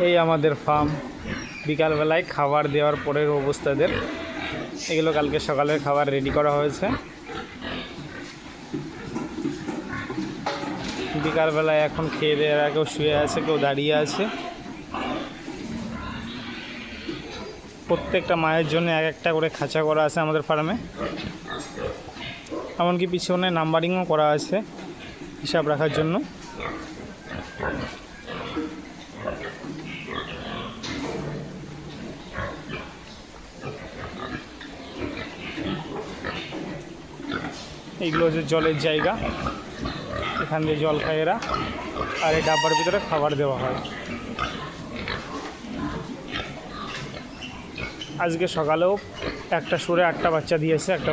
এই আমাদের ফার্ম বিকালবেলায় খাবার দেওয়ার পরের অবস্থাদের এগুলো কালকে সকালের খাবার রেডি করা হয়েছে। বিকালবেলায় এখন খেয়ে দেওয়ার কেউ শুয়ে আছে, কেউ দাঁড়িয়ে আছে। প্রত্যেকটা মায়ের জন্য এক একটা করে খাঁচা করা আছে আমাদের ফার্মে, এমনকি পিছনে নাম্বারিংও করা আছে হিসাব রাখার জন্য। এইগুলো হচ্ছে জলের জায়গা, এখান দিয়ে জল খায় এরা, আর এই ডাব্বার ভিতরে খাবার দেওয়া হয়। আজকে সকালেও একটা সুরে 8টা বাচ্চা দিয়েছে, একটা